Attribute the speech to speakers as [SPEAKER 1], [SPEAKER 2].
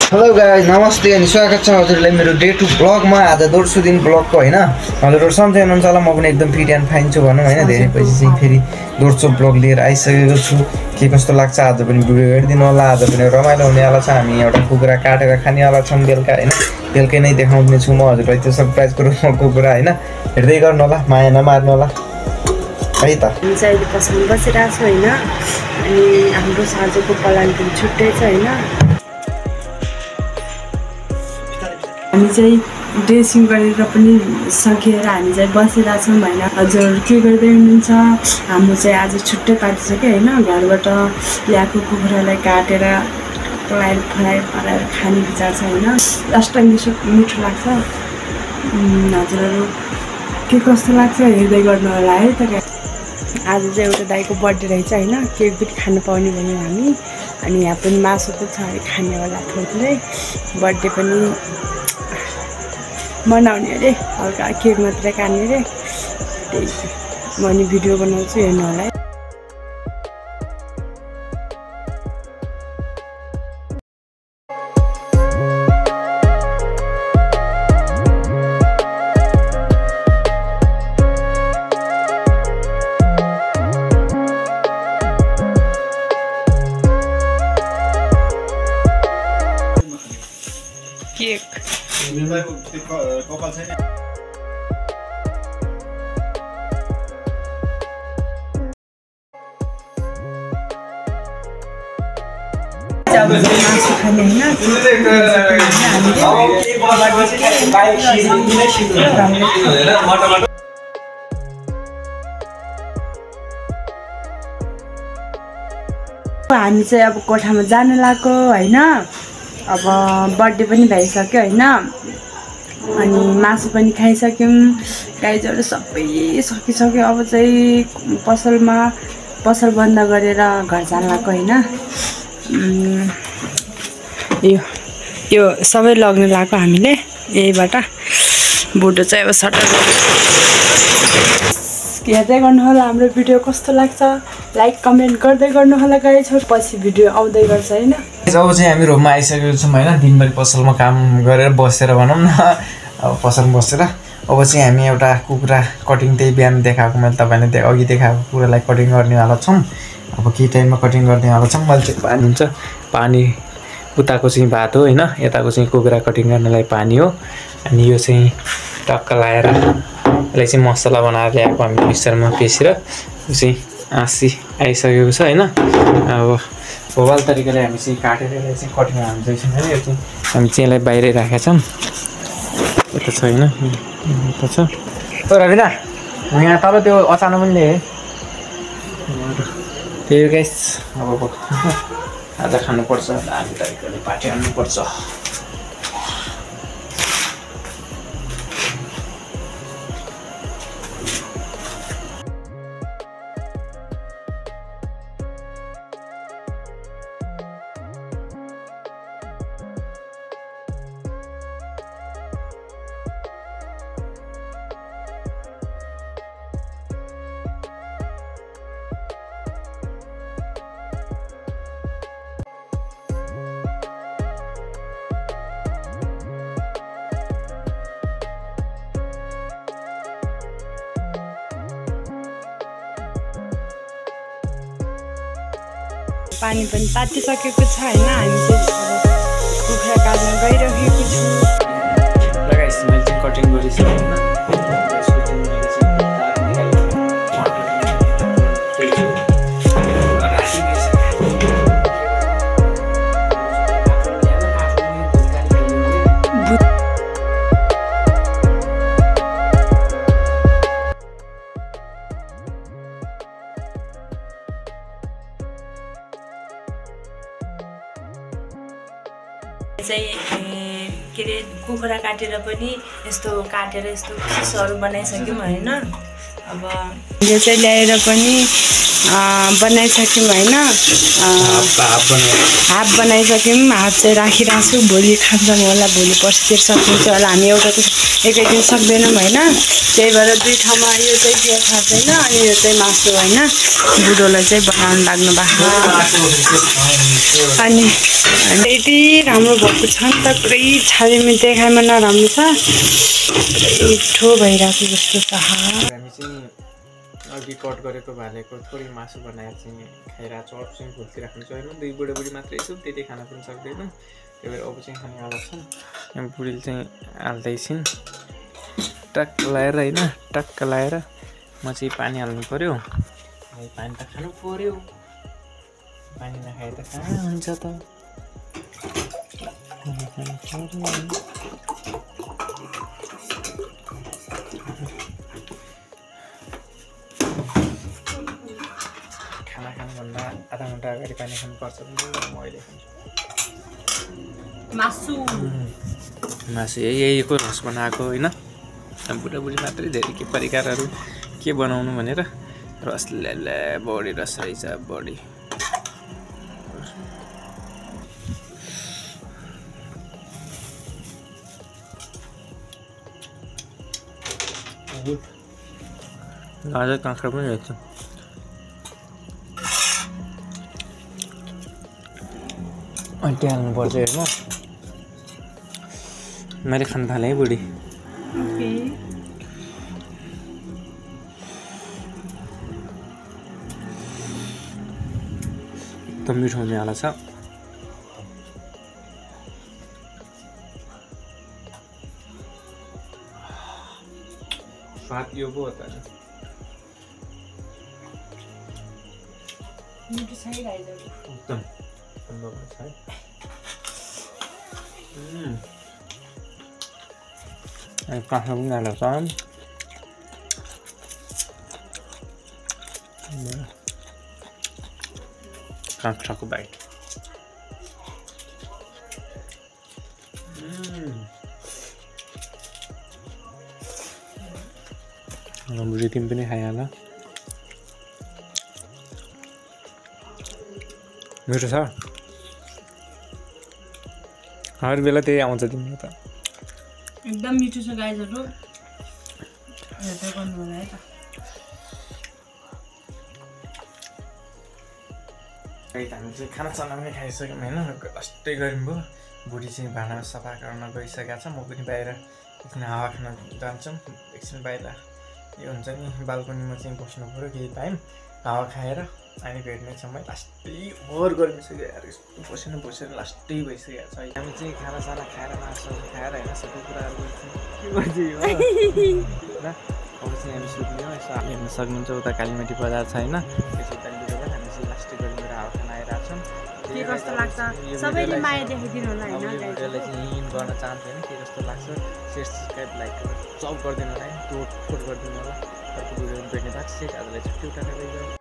[SPEAKER 1] Hello guys, नमस्ते अनि स्वागत छ हजुरलाई मेरो डे 2 ब्लगमा। आज दोस्रो दिन ब्लगको हैन। हजुरहरु सम्झै हुनुहुन्छ होला म पनि एकदम फिट एन्ड फाइन छु भनौं हैन। धेरै पछि चाहिँ फेरि दोस्रो ब्लग लिएर आइसकेको छु। के कस्तो लाग्छ आज पनि भिडियो हेर्दिनु होला। आज पनि रमाइलो हुनेवाला छ। हामी एउटा कुखुरा काटेर खानेवाला छौं बेलुका हैन। बेलुकै नै देखाउने छु म हजुरलाई त्यो सरप्राइज गरौँ कुखुरा हैन। हेर्दै गर्नु होला, माया नमार्नु होला है त।
[SPEAKER 2] हामी चाहिँ अहिले पसलमा बसिरहेको छौँ हैन। अनि हाम्रो साँझको प्लान पनि छुट्टै छ हैन। हामी चाहिँ ड्रेसिङ गरेर पनि सकेर हामी चाहिँ बसिरहेको छौँ हैन। हजुर के गर्दै हुनुहुन्छ? हाम्रो चाहिँ आज छुट्टै पार्टी छ कि हैन। घरबाट ल्याएको कुखुरालाई काटेर पलाएर फ्राई पारेर खाने विचार छ हैन। लास्ट टाइम मिठो लाग्छ। हजुरहरू के कस्तो लाग्छ हेर्दै गर्नु होला है त। आज चाहिँ एउटा दाइको बर्थडे रहेछ हैन। केक पनि खानु पाउने भन्यो हामी। अनि यहाँ पनि मासु पनि छ अरे खानेवाला थोरै। बर्थडे पनि मनाउने अरे, हल्का केक मात्रै काट्ने अरे। त्यही म नि भिडियो बनाउँछु, हेर्नु होला है। केक मासु खाने होइन। हामी चाहिँ अब कोठामा जानु लाग्यो होइन। अब बर्थडे पनि भइसक्यो होइन। अनि मासु पनि खाइसक्यौँ। गाइजहरू सबै सकिसक्यो। अब चाहिँ पसल बन्द गरेर घर जान लाग्यो होइन। यो सबै लग्न लाग्यो हामीले यहीबाट। बुढो चाहिँ अब सटर हेर्दै गर्नु होला। हाम्रो भिडियो कस्तो लाग्छ लाइक कमेन्ट गर्दै गर्नु होला गाइज। पछि भिडियो आउँदै गर्छ होइन।
[SPEAKER 1] अब चाहिँ हामी रुममा आइसकेको छौँ होइन। दिनभरि पसलमा काम गरेर बसेर भनौँ न, अब पसलमा बसेर अब चाहिँ हामी एउटा कुखुरा कटिङ त्यही बिहान देखाएको मैले तपाईँले अघि देखाएको कुरालाई कटिङ गर्नेवाला छौँ। अब केही टाइममा कटिङ गर्नेवाला छौँ। मैले चाहिँ पानी हुन्छ, पानी उताको चाहिँ भात हो होइन, यताको चाहिँ कुखुरा कटिङ गर्नलाई पानी हो। अनि यो चाहिँ टक्क लाएर यसलाई चाहिँ मसला बनाएर ल्याएको हामी मिक्सरमा पेसेर। यो चाहिँ आँसी आइसकेको छ होइन। अब भोवाल तरिकाले हामी चाहिँ काटेर यसलाई चाहिँ कटिङ हाल्दैछौँ होइन। यो चाहिँ हामी चाहिँ यसलाई बाहिरै राखेका छौँ। यता छ होइन, यता छ। ओ रविना, यहाँ तल त्यो अचानो पनि ल्याए। त्यही गाइस, अब आज खानुपर्छ, दामी तरिकाले पार्टी हाल्नुपर्छ।
[SPEAKER 2] पानी पनि तातिसकेको छ होइन। हामी चाहिँ कुखुरा काट्न गइरहेको छु।
[SPEAKER 1] लगाइस मैले चाहिँ कटिङ गरिसकेँ।
[SPEAKER 2] चाहिँ के अरे कुखुरा काटेर पनि यस्तो काटेर यस्तो पिसहरू बनाइसक्यौँ होइन। अब यो चाहिँ ल्याएर पनि बनाइसक्यौँ होइन, हाफ बनाइसक्यौँ। हाफ चाहिँ राखिरहेको छु, भोलि खान्छौँ होला, भोलि पर्सितिर सकिन्छ होला। हामी एउटा एकै दिन सक्दैनौँ होइन, त्यही भएर 2 ठाउँमा यो चाहिँ के थाहा छैन। अनि यो चाहिँ मासु होइन, बुढोलाई चाहिँ बनाउनु लाग्नु भएको। अनि यति राम्रो भएको छ नि त, पुरै छालीमा देखाइमा नराम्रो छ, मिठो भइरहेको जस्तो छ।
[SPEAKER 1] हामी चाहिँ अघि कट गरेको भालेको थोरै मासु बनाएर चाहिँ खाइरहेको छु। अरू चाहिँ भुल्ती राख्नु छैन, 2 बुढाबुढी मात्रै छौँ, त्यति खान पनि सक्दैनौँ। त्यही भएर अब चाहिँ खाने अलग छन्। यहाँ बुढीले चाहिँ हाल्दैछिन् टक्क लाएर होइन, टक्क लाएर। म चाहिँ पानी हाल्नु पऱ्यो, पानी त खानु पऱ्यो, पानी नखाए त कहाँ हुन्छ त। खाना खानुभन्दा आधा घन्टा अगाडि पानी खानुपर्छ भने म अहिले खान्छु। मासु यहीको रस बनाएको होइन, बुढाबुढी मात्रै धेरै के परिकारहरू के बनाउनु भनेर रस ल्याला, बढी रस रहेछ, बढी। गाजर काँक्रा पनि रहेछ। अन्टी हाल्नुपर्छ हेर्नु, मैले खान थालेँ है बुढी। एकदम मिठो हुनेवाला छ। स्वाद यो पो हो त, एकदम काँक्रा पनि हालेको छ। काँक्राको बाइट बुढी तिमी पनि खाइहाल। मिठो छ, हर बेला त्यही आउँछ तिम्रो त।
[SPEAKER 2] एकदम मिठो छ गाइजहरू, हेर्दै गर्नु होला है त।
[SPEAKER 1] हामी चाहिँ खानासाना पनि खाइसक्यौँ होइन, अस्टै गऱ्यौँ भयो। बुढी चाहिँ भाँडा सफा गर्न गइसकेको छ, म पनि बाहिर एकछिन हावा खान जान्छौँ। एकछिन बाहिर यो हुन्छ नि बाल्कनीमा चाहिँ बस्नु पऱ्यो केही टाइम, हावा खाएर। अनि भेट्ने समय लास्टै ओभर गरिसक्यो यार, यस्तो बसेर बसेर लास्टै भइसकेको छ। हामी चाहिँ खानासाना खाएर मासुहरू खाएर होइन सबै कुराहरू गर्छौँ, के गर्छौँ होइन। अब चाहिँ हामी सुत्ने हो, यसो हेर्न सक्नुहुन्छ उता कालीमाटी बजार छ होइन, त्यसो त्यहाँनिर पनि हामी चाहिँ लास्टै गरेर हावा खान आइरहेको छौँ।
[SPEAKER 2] के कस्तो लाग्छ सबैले माया देखाइदिनु होला होइन।
[SPEAKER 1] यो भिडियोलाई चाहिँ यहीँ गर्न चाहन्छु होइन, के कस्तो लाग्छ सेयर सब्सक्राइब लाइक सब गरिदिनु होला है, टोट गरिदिनु होला। अर्को भिडियोमा भेट्ने बात चाहिँ आजलाई छुट्टी उठाएर गइयो।